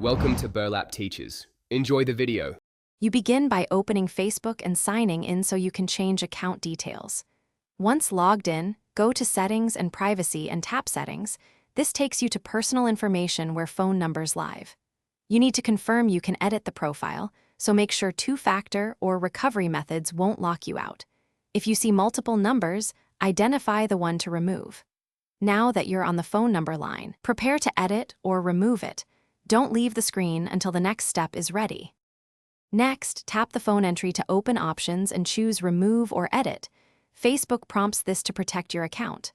Welcome to Burlap Teachers. Enjoy the video. You begin by opening Facebook and signing in so you can change account details. Once logged in, go to Settings and Privacy and tap Settings. This takes you to Personal Information where phone numbers live. You need to confirm you can edit the profile, so make sure two-factor or recovery methods won't lock you out. If you see multiple numbers, identify the one to remove. Now that you're on the phone number line, prepare to edit or remove it. Don't leave the screen until the next step is ready. Next, tap the phone entry to open options and choose Remove or Edit. Facebook prompts this to protect your account.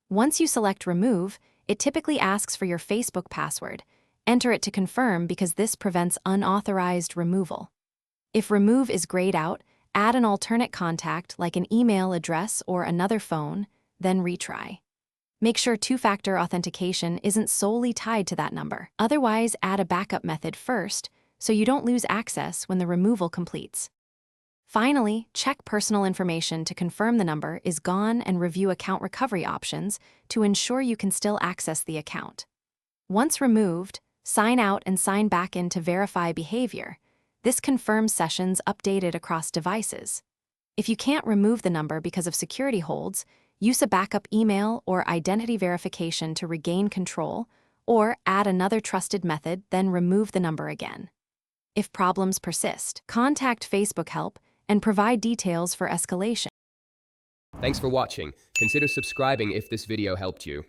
Once you select Remove, it typically asks for your Facebook password. Enter it to confirm because this prevents unauthorized removal. If Remove is grayed out, add an alternate contact like an email address or another phone, then retry. Make sure two-factor authentication isn't solely tied to that number. Otherwise, add a backup method first so you don't lose access when the removal completes. Finally, check personal information to confirm the number is gone and review account recovery options to ensure you can still access the account. Once removed, sign out and sign back in to verify behavior. This confirms sessions updated across devices. If you can't remove the number because of security holds, use a backup email or identity verification to regain control, or add another trusted method, then remove the number again. If problems persist, contact Facebook Help and provide details for escalation. Thanks for watching. Consider subscribing if this video helped you.